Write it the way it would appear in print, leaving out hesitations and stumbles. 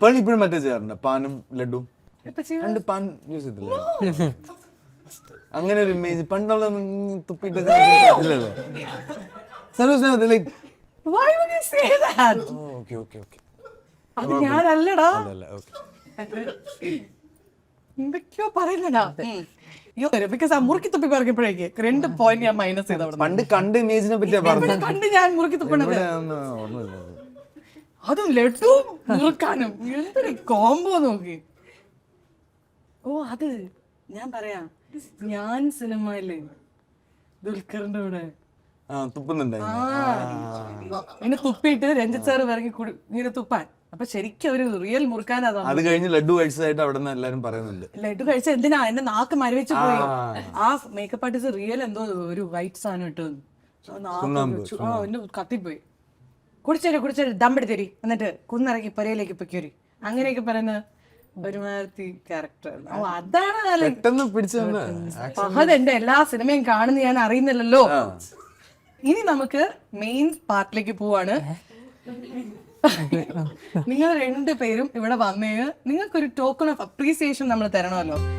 പണി ഇപ്പോഴും മറ്റേ ചെയ്യാറുണ്ട്, പാനും ലഡുവും. പണ്ട് പാൻ യൂസ് ചെയ്തില്ല, അങ്ങനെ ഒരു ഇമേജ് പണ്ടുള്ള തുപ്പിട്ട് like. Why would you say that? Okay okay okay, അത് ഞാനല്ലടാ, അല്ല ഓക്കെ. എന്തൊക്കെയോ പറയുന്നടാ. ബിക്കോസ് ആ മുറുക്കി തുപ്പി പറഞ്ഞപ്പോഴേക്ക് 2 പോയിന്റ് ഞാൻ മൈനസ് ചെയ്ത. പണ്ട് കണ്ട ഇമേജിനെ പറ്റിയാ പറഞ്ഞത്. കണ്ട് ഞാൻ മുറുക്കി തുപ്പണത്, ഓർമ്മയില്ല. അതും ലഡുവും മുറുക്കാനും എന്തൊരു കോംബോ നോക്കി. ഓ അത് ഞാൻ പറയാം, ഞാൻ സിനിമയില് ദുൽഖറിന്റെ കൂടെ തുപ്പുന്നുണ്ടായിരുന്നു. ഇങ്ങനെ തുപ്പിയിട്ട് രഞ്ജിത്ത് സാറ് ഇറങ്ങി ഇങ്ങനെ തുപ്പാൻ. അപ്പൊ ശരിക്കും ഒരു റിയൽ മുറുക്കാനാ. അത് കഴിഞ്ഞ് ലഡു കഴിച്ചതായിട്ട് അവിടെ നിന്ന് എല്ലാരും പറയുന്നുണ്ട്. ലഡു കഴിച്ച എന്തിനാ, എന്റെ നാക്ക് മരവിച്ചു പോയി. ആ മേക്കപ്പ് ആർട്ടിസ്റ്റ് റിയൽ എന്തോ ഒരു വൈറ്റ് സാധനം ഇട്ടു, കത്തിപ്പോയി. കുടിച്ചേരി ദമ്പെടുത്തേരി, എന്നിട്ട് കുന്നിറങ്ങി പുരയിലേക്ക് പൊയ്ക്കോരി, അങ്ങനെയൊക്കെ പറയുന്ന ഒരുമാതിരി ക്യാരക്ടർ. ഓ അതാണ് പെട്ടെന്ന് പിടിച്ചു. ഫഹദ് എന്റെ എല്ലാ സിനിമയും കാണുന്ന ഞാൻ അറിയുന്നില്ലല്ലോ. ഇനി നമുക്ക് മെയിൻ പാർട്ടിലേക്ക് പോവാണ്. നിങ്ങൾ 2 പേരും ഇവിടെ വന്നേ, നിങ്ങൾക്കൊരു ടോക്കൺ ഓഫ് അപ്രീസിയേഷൻ നമ്മൾ തരണമല്ലോ.